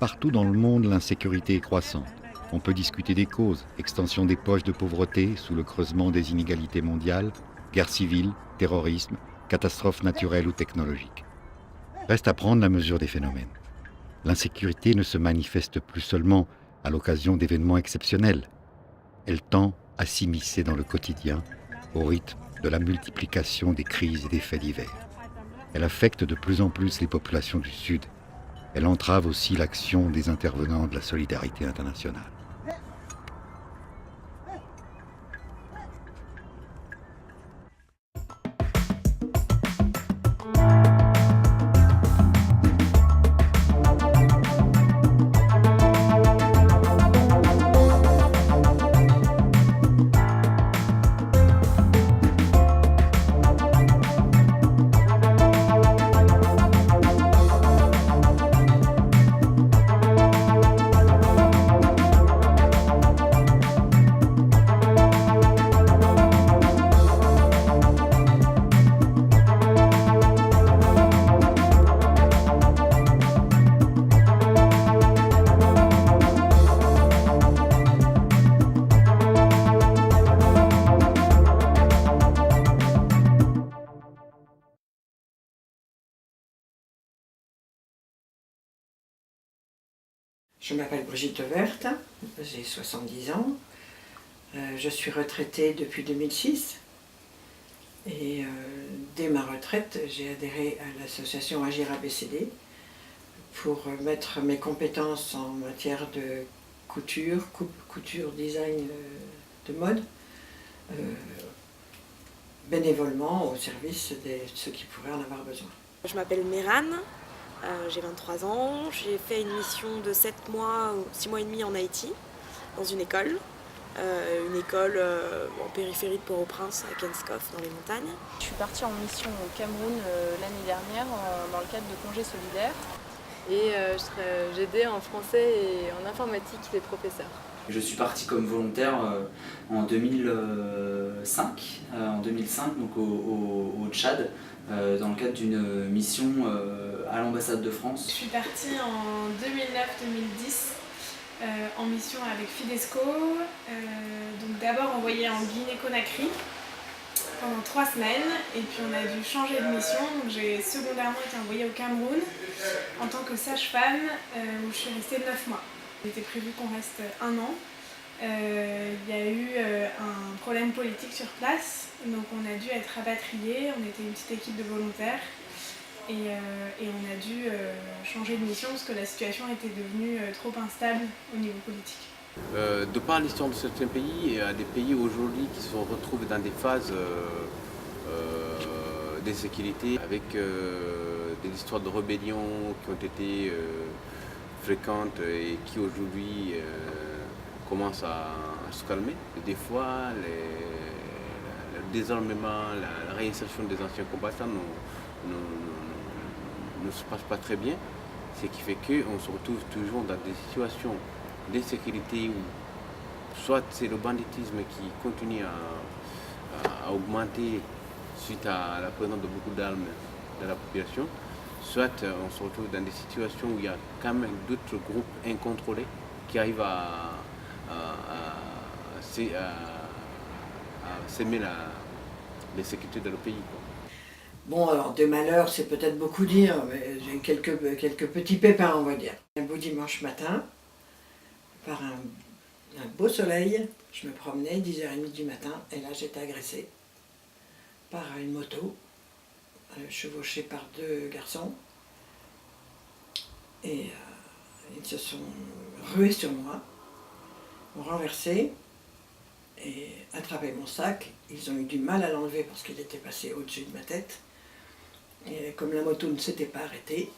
Partout dans le monde, l'insécurité est croissante. On peut discuter des causes, extension des poches de pauvreté sous le creusement des inégalités mondiales, guerre civile, terrorisme, catastrophes naturelles ou technologiques. Reste à prendre la mesure des phénomènes. L'insécurité ne se manifeste plus seulement à l'occasion d'événements exceptionnels. Elle tend à s'immiscer dans le quotidien au rythme de la multiplication des crises et des faits divers. Elle affecte de plus en plus les populations du Sud. Elle entrave aussi l'action des intervenants de la solidarité internationale. Je m'appelle Brigitte Verte, j'ai 70 ans, je suis retraitée depuis 2006 et dès ma retraite j'ai adhéré à l'association Agir ABCD pour mettre mes compétences en matière de couture, couture, design de mode, bénévolement au service de ceux qui pourraient en avoir besoin. Je m'appelle Mérane, j'ai 23 ans, j'ai fait une mission de 7 mois, 6 mois et demi en Haïti, dans une école en périphérie de Port-au-Prince, à Kenskoff, dans les montagnes. Je suis partie en mission au Cameroun l'année dernière dans le cadre de congés solidaires. Et j'aidais en français et en informatique les professeurs. Je suis parti comme volontaire en 2005, donc au Tchad, dans le cadre d'une mission à l'ambassade de France. Je suis partie en 2009-2010 en mission avec Fidesco, donc d'abord envoyée en Guinée-Conakry pendant 3 semaines et puis on a dû changer de mission, donc j'ai secondairement été envoyée au Cameroun en tant que sage-femme où je suis restée 9 mois. Il était prévu qu'on reste 1 an. Il y a eu un problème politique sur place, donc on a dû être rapatriés, on était une petite équipe de volontaires et on a dû changer de mission parce que la situation était devenue trop instable au niveau politique. De par l'histoire de certains pays, il y a des pays aujourd'hui qui se retrouvent dans des phases d'insécurité avec des histoires de rébellion qui ont été fréquentes et qui aujourd'hui commencent à se calmer. Et des fois, le désarmement, la réinsertion des anciens combattants ne se passe pas très bien, ce qui fait qu'on se retrouve toujours dans des situations d'insécurité où soit c'est le banditisme qui continue à augmenter suite à la présence de beaucoup d'armes dans la population, soit on se retrouve dans des situations où il y a quand même d'autres groupes incontrôlés qui arrivent à s'aimer l'insécurité dans le pays, quoi. Bon, alors de malheur, c'est peut-être beaucoup dire, mais j'ai quelques petits pépins, on va dire. Un beau dimanche matin, par un beau soleil, je me promenais, 10h30 du matin, et là j'étais agressée par une moto, chevauchée par 2 garçons, et ils se sont rués sur moi, m'ont renversé, et attrapé mon sac. Ils ont eu du mal à l'enlever parce qu'il était passé au-dessus de ma tête. Et comme la moto ne s'était pas arrêtée,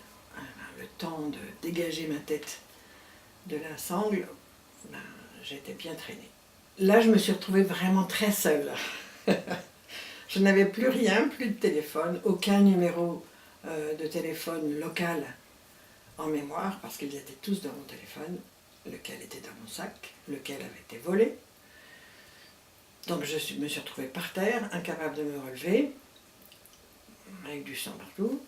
le temps de dégager ma tête de la sangle, j'étais bien traînée. Là, je me suis retrouvée vraiment très seule. Je n'avais plus rien, plus de téléphone, aucun numéro de téléphone local en mémoire, parce qu'ils étaient tous dans mon téléphone, lequel était dans mon sac, lequel avait été volé. Donc je me suis retrouvée par terre, incapable de me relever, avec du sang partout.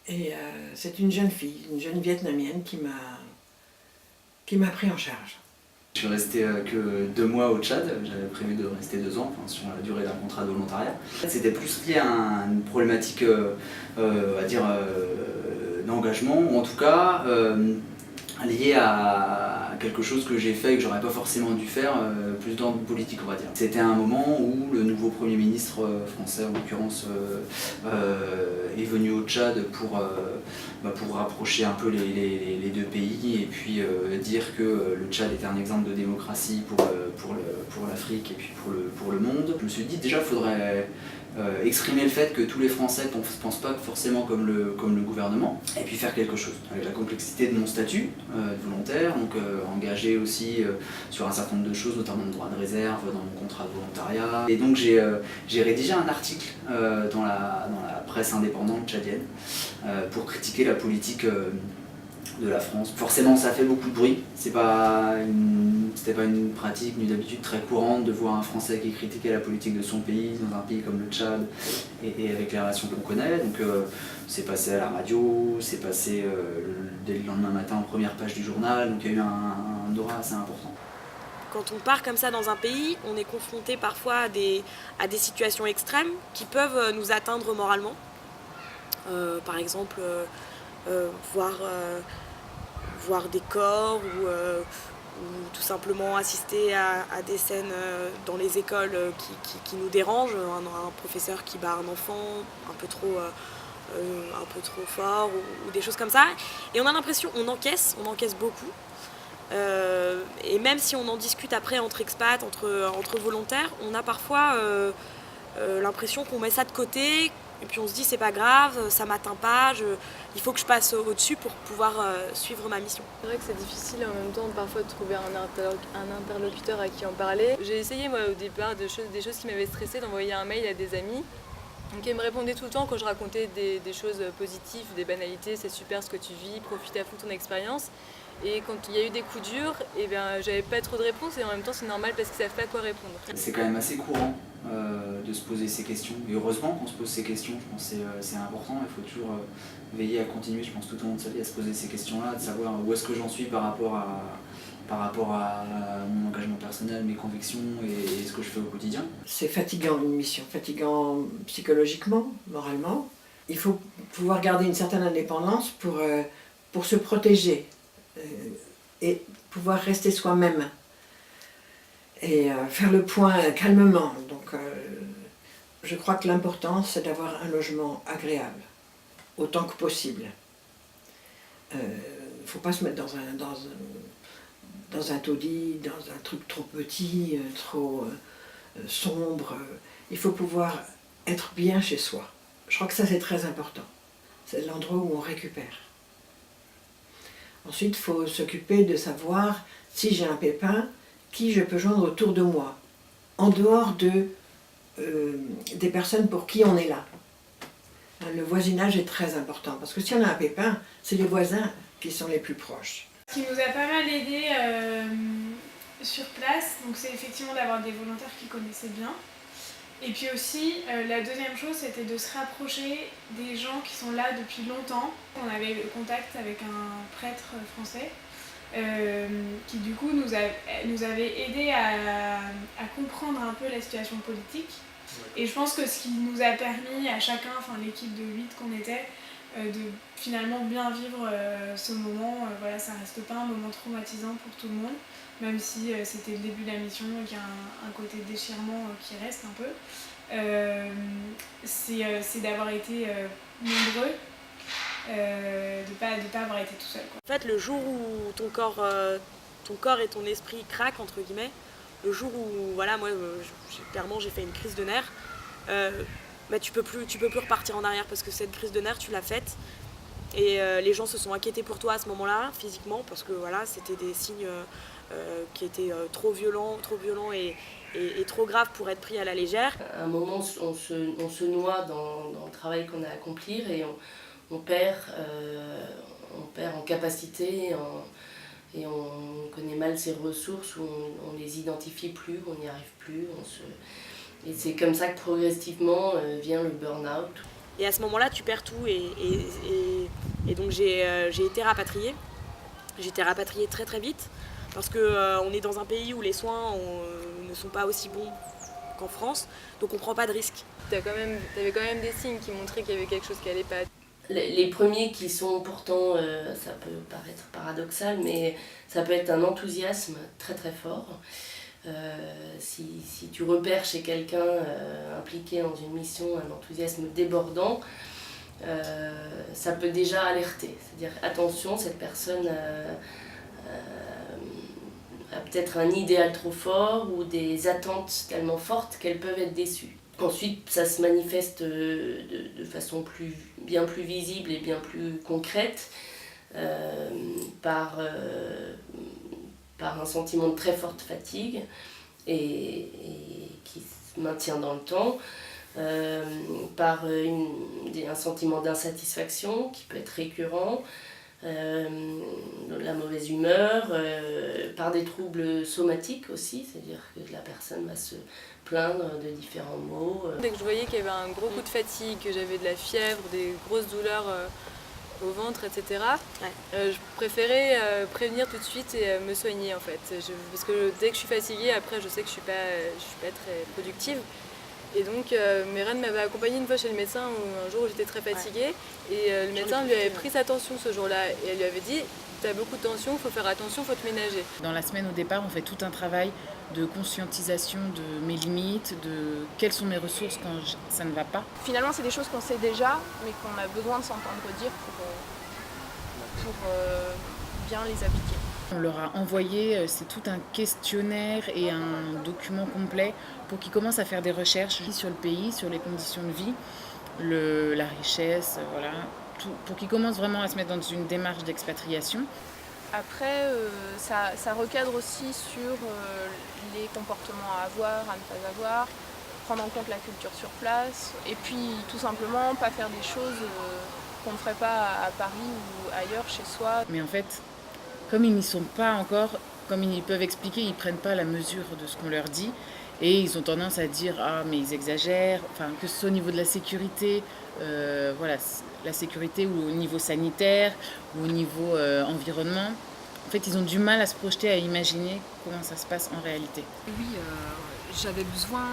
Et c'est une jeune fille, une jeune vietnamienne qui m'a pris en charge. Je suis resté que 2 mois au Tchad, j'avais prévu de rester 2 ans, enfin, sur la durée d'un contrat de volontariat. C'était plus lié à une problématique, d'engagement, ou en tout cas lié à quelque chose que j'ai fait et que j'aurais pas forcément dû faire, plus d'ordre politique, on va dire. C'était un moment où le nouveau Premier ministre français, en l'occurrence, est venu au Tchad pour rapprocher un peu les deux pays et puis dire que le Tchad était un exemple de démocratie pour l'Afrique et puis pour le monde. Je me suis dit déjà il faudrait exprimer le fait que tous les Français ne pensent pas forcément comme le gouvernement, et puis faire quelque chose. Avec la complexité de mon statut de volontaire, donc engagé aussi sur un certain nombre de choses, notamment le droit de réserve dans mon contrat de volontariat. Et donc j'ai rédigé un article dans la presse indépendante tchadienne pour critiquer la politique de la France. Forcément ça fait beaucoup de bruit, c'était pas une pratique ni d'habitude très courante de voir un Français qui critiquait la politique de son pays, dans un pays comme le Tchad, et avec les relations qu'on connaît. Donc c'est passé à la radio, c'est passé dès le lendemain matin en première page du journal, donc il y a eu un aura assez important. Quand on part comme ça dans un pays, on est confronté parfois à des situations extrêmes qui peuvent nous atteindre moralement. Par exemple, voir des corps ou tout simplement assister à des scènes dans les écoles qui nous dérangent, un professeur qui bat un enfant un peu trop fort ou des choses comme ça. Et on a l'impression, on encaisse beaucoup. Et même si on en discute après entre expats, entre volontaires, on a parfois l'impression qu'on met ça de côté. Et puis on se dit c'est pas grave, ça m'atteint pas, il faut que je passe au-dessus pour pouvoir suivre ma mission. C'est vrai que c'est difficile en même temps parfois de trouver un interlocuteur à qui en parler. J'ai essayé moi au départ des choses qui m'avaient stressée, d'envoyer un mail à des amis. Donc ils me répondaient tout le temps quand je racontais des choses positives, des banalités, c'est super ce que tu vis, profite à fond de ton expérience. Et quand il y a eu des coups durs, j'avais pas trop de réponses et en même temps c'est normal parce qu'ils savent pas quoi répondre. C'est quand même assez courant de se poser ces questions. Et heureusement qu'on se pose ces questions, je pense que c'est important. Il faut toujours veiller à continuer, je pense, tout au long de sa vie à se poser ces questions-là, de savoir où est-ce que j'en suis par rapport à mon engagement personnel, mes convictions et ce que je fais au quotidien. C'est fatigant une mission, fatigant psychologiquement, moralement. Il faut pouvoir garder une certaine indépendance pour se protéger et pouvoir rester soi-même et faire le point calmement. Donc je crois que l'important c'est d'avoir un logement agréable, autant que possible. Il ne faut pas se mettre dans un taudis, dans un truc trop petit, trop sombre. Il faut pouvoir être bien chez soi. Je crois que ça c'est très important. C'est l'endroit où on récupère. Ensuite, il faut s'occuper de savoir si j'ai un pépin, qui je peux joindre autour de moi, en dehors des personnes pour qui on est là. Le voisinage est très important, parce que si on a un pépin, c'est les voisins qui sont les plus proches. Ce qui nous a pas mal aidé sur place, donc c'est effectivement d'avoir des volontaires qui connaissaient bien. Et puis aussi, la deuxième chose, c'était de se rapprocher des gens qui sont là depuis longtemps. On avait le contact avec un prêtre français qui du coup nous avait aidé à comprendre un peu la situation politique. Et je pense que ce qui nous a permis à chacun, enfin l'équipe de 8 qu'on était, de finalement bien vivre ce moment. Voilà, ça reste pas un moment traumatisant pour tout le monde, même si c'était le début de la mission et qu'il y a un côté déchirement qui reste un peu. C'est d'avoir été nombreux, de pas avoir été tout seul, quoi. En fait, le jour où ton corps et ton esprit craquent, entre guillemets, le jour où, voilà, moi, clairement, j'ai fait une crise de nerfs, tu peux plus repartir en arrière parce que cette crise de nerfs, tu l'as faite. Et les gens se sont inquiétés pour toi à ce moment-là, physiquement, parce que voilà, c'était des signes qui étaient trop violents et trop graves pour être pris à la légère. À un moment, on se noie dans le travail qu'on a à accomplir et on perd en capacité et on connaît mal ses ressources, où on les identifie plus, on n'y arrive plus. Et c'est comme ça que progressivement vient le burn-out. Et à ce moment-là, tu perds tout. Et donc j'ai été rapatriée. J'ai été rapatriée très très vite parce qu'on est dans un pays où les soins ne sont pas aussi bons qu'en France, donc on prend pas de risques. T'avais quand même des signes qui montraient qu'il y avait quelque chose qui allait pas. Les premiers qui sont pourtant, ça peut paraître paradoxal, mais ça peut être un enthousiasme très très fort. Si tu repères chez quelqu'un impliqué dans une mission un enthousiasme débordant, ça peut déjà alerter. C'est-à-dire, attention, cette personne a peut-être un idéal trop fort ou des attentes tellement fortes qu'elles peuvent être déçues. Ensuite, ça se manifeste de façon bien plus visible et bien plus concrète par un sentiment de très forte fatigue et qui se maintient dans le temps, par un sentiment d'insatisfaction qui peut être récurrent, de la mauvaise humeur, par des troubles somatiques aussi, c'est-à-dire que la personne va se plaindre de différents maux. Dès que je voyais qu'il y avait un gros coup de fatigue, que j'avais de la fièvre, des grosses douleurs au ventre, etc., je préférais prévenir tout de suite et me soigner en fait. Parce que dès que je suis fatiguée, après je sais que je suis pas très productive. Et donc Mérène m'avait accompagnée une fois chez le médecin un jour où j'étais très fatiguée. Et le médecin lui avait pris sa tension ce jour-là et elle lui avait dit « T'as beaucoup de tension, il faut faire attention, il faut te ménager ». Dans la semaine au départ, on fait tout un travail de conscientisation de mes limites, de quelles sont mes ressources quand ça ne va pas. Finalement, c'est des choses qu'on sait déjà, mais qu'on a besoin de s'entendre dire pour bien les appliquer. On leur a envoyé, c'est tout un questionnaire et un document complet pour qu'ils commencent à faire des recherches sur le pays, sur les conditions de vie, la richesse, voilà, tout, pour qu'ils commencent vraiment à se mettre dans une démarche d'expatriation. Après, ça recadre aussi sur les comportements à avoir, à ne pas avoir, prendre en compte la culture sur place, et puis tout simplement pas faire des choses qu'on ne ferait pas à Paris ou ailleurs chez soi. Mais en fait, comme ils n'y sont pas encore, comme ils peuvent expliquer, ils ne prennent pas la mesure de ce qu'on leur dit, et ils ont tendance à dire « Ah, mais ils exagèrent », enfin, que ce soit au niveau de la sécurité, voilà, la sécurité ou au niveau sanitaire, ou au niveau environnement. En fait, ils ont du mal à se projeter, à imaginer comment ça se passe en réalité. Oui, j'avais besoin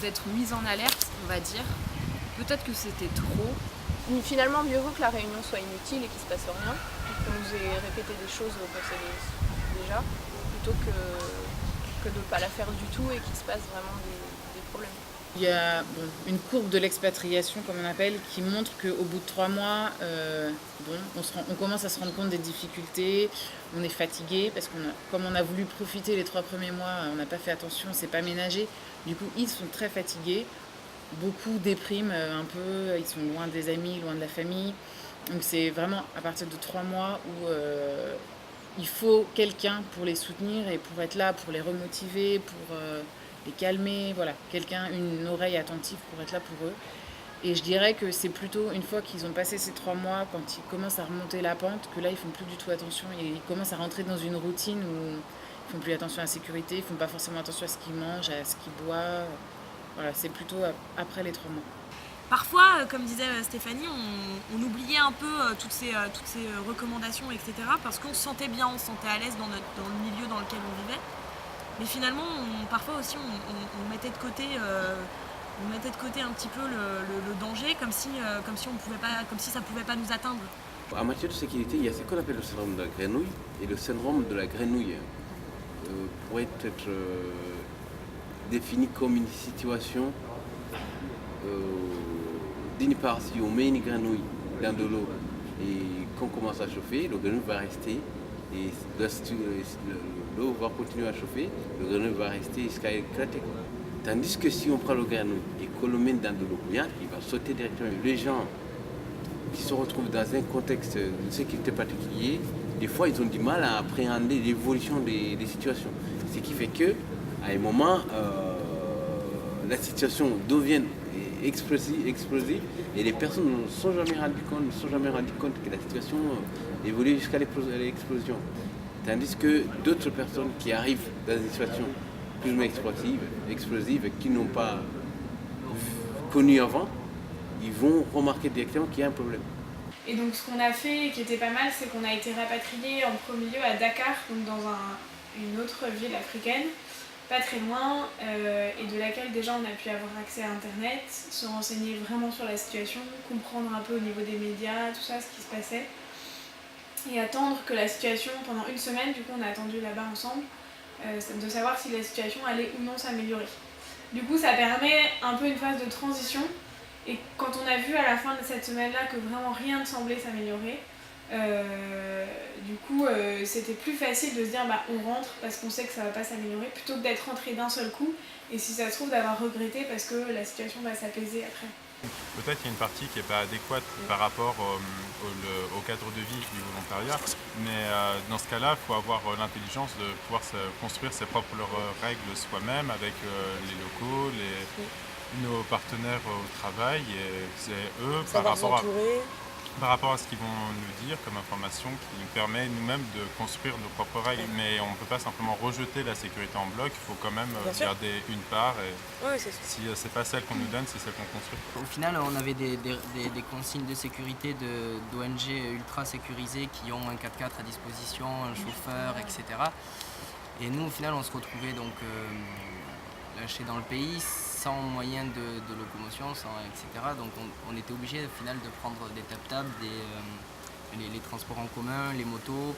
d'être mise en alerte, on va dire. Peut-être que c'était trop. Finalement, mieux vaut que la réunion soit inutile et qu'il ne se passe rien, qu'on nous ait répété des choses qu'on savait déjà, plutôt que de ne pas la faire du tout et qu'il se passe vraiment des problèmes. Il y a une courbe de l'expatriation, comme on appelle, qui montre qu'au bout de 3 mois, on commence à se rendre compte des difficultés, on est fatigué, parce comme on a voulu profiter les 3 premiers mois, on n'a pas fait attention, on ne s'est pas ménagé. Du coup, ils sont très fatigués, beaucoup dépriment un peu, ils sont loin des amis, loin de la famille. Donc c'est vraiment à partir de 3 mois où il faut quelqu'un pour les soutenir et pour être là, pour les remotiver, pour les calmer, voilà, quelqu'un, une oreille attentive pour être là pour eux. Et je dirais que c'est plutôt une fois qu'ils ont passé ces 3 mois, quand ils commencent à remonter la pente, que là ils font plus du tout attention et ils commencent à rentrer dans une routine où ils font plus attention à la sécurité, ils font pas forcément attention à ce qu'ils mangent, à ce qu'ils boivent. Voilà, c'est plutôt après les 3 mois. Parfois, comme disait Stéphanie, on oubliait un peu toutes ces recommandations, etc. parce qu'on se sentait bien, on se sentait à l'aise dans le milieu dans lequel on vivait. Mais finalement, parfois aussi, on mettait de côté un petit peu le danger, comme si ça pouvait pas nous atteindre. En matière de sécurité, il y a ce qu'on appelle le syndrome de la grenouille. Et le syndrome de la grenouille pourrait être défini comme une situation, d'une part, si on met une grenouille dans de l'eau et qu'on commence à chauffer, le grenouille va rester et l'eau va continuer à chauffer, le grenouille va rester jusqu'à éclater. Tandis que si on prend le grenouille et qu'on le met dans de l'eau bouillante, il va sauter directement. Les gens qui se retrouvent dans un contexte de sécurité particulier, des fois ils ont du mal à appréhender l'évolution des situations. Ce qui fait que à un moment, la situation devient explosive et les personnes ne se sont jamais rendues compte que la situation évolue jusqu'à l'explosion. Tandis que d'autres personnes qui arrivent dans des situations plus ou moins explosives et qui n'ont pas connus avant, ils vont remarquer directement qu'il y a un problème. Et donc ce qu'on a fait, qui était pas mal, c'est qu'on a été rapatriés en premier lieu à Dakar, donc dans une autre ville africaine, pas très loin, et de laquelle déjà on a pu avoir accès à Internet, se renseigner vraiment sur la situation, comprendre un peu au niveau des médias, tout ça, ce qui se passait, et attendre que la situation, pendant une semaine, du coup on a attendu là-bas ensemble, de savoir si la situation allait ou non s'améliorer. Du coup ça permet un peu une phase de transition, et quand on a vu à la fin de cette semaine-là que vraiment rien ne semblait s'améliorer, du coup c'était plus facile de se dire bah, on rentre parce qu'on sait que ça va pas s'améliorer, plutôt que d'être rentré d'un seul coup et si ça se trouve d'avoir regretté parce que la situation va s'apaiser après. Peut-être qu'il y a une partie qui n'est pas adéquate par rapport au cadre de vie du volontariat, mais dans ce cas-là, il faut avoir l'intelligence de pouvoir construire ses propres règles soi-même avec les locaux, nos partenaires au travail, et c'est eux par rapport à ce qu'ils vont nous dire comme information qui nous permet nous-mêmes de construire nos propres règles. Mais on ne peut pas simplement rejeter la sécurité en bloc, il faut quand même garder une part. Et si ce n'est pas celle qu'on nous donne, c'est celle qu'on construit. Au final, on avait des consignes de sécurité d'ONG ultra sécurisées qui ont un 4x4 à disposition, un chauffeur, etc. Et nous, au final, on se retrouvait donc lâchés dans le pays, sans moyen de locomotion, etc. Donc on était obligé au final de prendre des tap-tap, les transports en commun, les motos,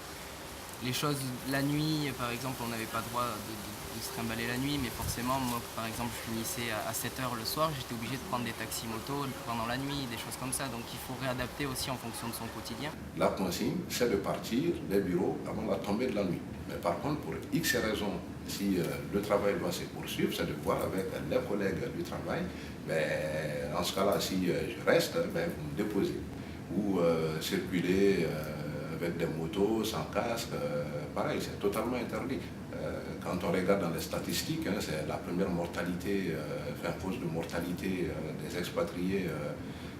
les choses la nuit. Par exemple, on n'avait pas le droit de se trimballer la nuit, mais forcément, moi par exemple, je finissais à 7h le soir, j'étais obligé de prendre des taxis motos pendant la nuit, des choses comme ça. Donc il faut réadapter aussi en fonction de son quotidien. La consigne, c'est de partir des bureaux avant la tombée de la nuit. Mais par contre, pour X raisons, si le travail doit se poursuivre, c'est de voir avec les collègues du travail, mais en ce cas-là, si je reste, vous me déposez. Ou circuler avec des motos, sans casque, pareil, c'est totalement interdit. Quand on regarde dans les statistiques, c'est la première mortalité, cause de mortalité des expatriés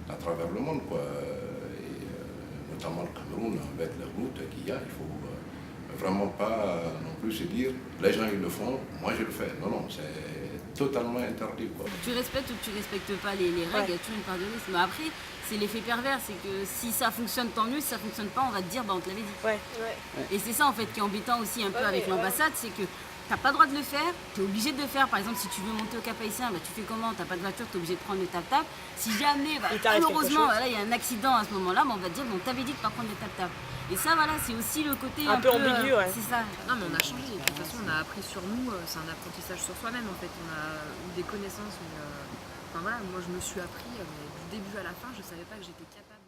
à travers le monde, quoi. Et, notamment le Cameroun, avec les routes qu'il y a, il faut vraiment pas non plus se dire les gens ils le font, moi je le fais. Non, non, c'est totalement interdit, quoi. Tu respectes ou tu respectes pas les règles, il y a toujours une part de risque. Mais après, c'est l'effet pervers, c'est que si ça fonctionne, tant mieux, si ça fonctionne pas, on va te dire, bah on te l'avait dit. Et c'est ça en fait qui est embêtant aussi un peu avec l'ambassade, c'est que t'as pas le droit de le faire, tu es obligé de le faire. Par exemple, si tu veux monter au Cap Haïtien, bah, tu fais comment? T'as pas de voiture, tu es obligé de prendre le tap-tap. Si jamais, malheureusement, il y a un accident à ce moment-là, bah, on va te dire, bon, t'avais dit de pas prendre le tap-tap. Et ça, voilà, c'est aussi le côté un peu ambigu, c'est ça. Non, mais on a changé. De toute façon, on a appris sur nous. C'est un apprentissage sur soi-même, en fait. On a eu des connaissances. Mais, enfin voilà, moi, je me suis appris du début à la fin. Je savais pas que j'étais capable.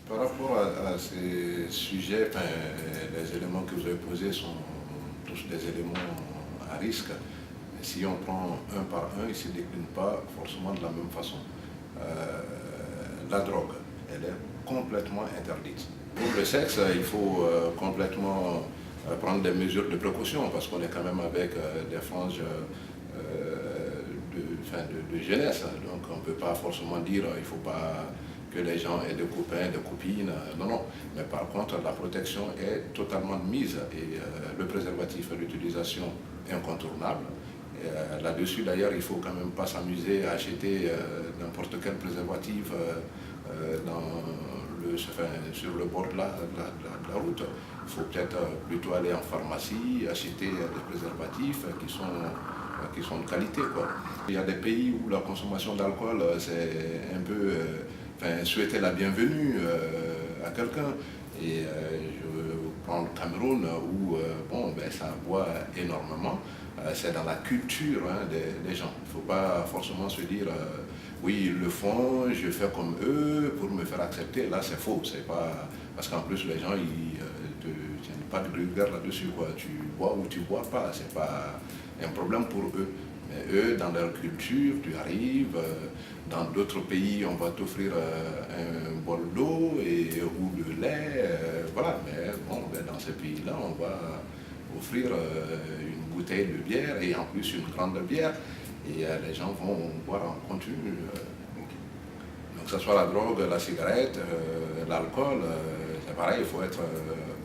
Par rapport à ces sujets, les éléments que vous avez posés sont tous des éléments à risque. Mais si on prend un par un, ils ne se déclinent pas forcément de la même façon. La drogue, elle est complètement interdite. Pour le sexe, il faut complètement prendre des mesures de précaution parce qu'on est quand même avec des franges de jeunesse. Donc on ne peut pas forcément dire il ne faut pas que les gens aient des copains, des copines. Non, non. Mais par contre, la protection est totalement mise et le préservatif, l'utilisation est incontournable. Là-dessus, d'ailleurs, il ne faut quand même pas s'amuser à acheter n'importe quel préservatif sur le bord de la route. Il faut peut-être plutôt aller en pharmacie, acheter des préservatifs qui sont de qualité, quoi. Il y a des pays où la consommation d'alcool, c'est un peu souhaiter la bienvenue à quelqu'un. Et je prends le Cameroun où ça boit énormément. C'est dans la culture des gens. Il ne faut pas forcément se dire oui, ils le font, je fais comme eux pour me faire accepter. Là, c'est faux. C'est pas... Parce qu'en plus, les gens, il n'y a pas de rigueur là-dessus, quoi. Tu bois ou tu ne bois pas. Ce n'est pas un problème pour eux. Mais eux, dans leur culture, tu arrives, dans d'autres pays, on va t'offrir un bol d'eau ou de lait, voilà. Mais bon, dans ces pays-là, on va offrir une bouteille de bière et en plus une grande bière. Et les gens vont boire en continu. Donc que ce soit la drogue, la cigarette, l'alcool, c'est pareil, il faut être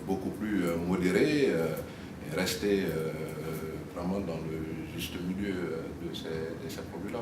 beaucoup plus modéré et rester vraiment dans le juste milieu de ces produits-là.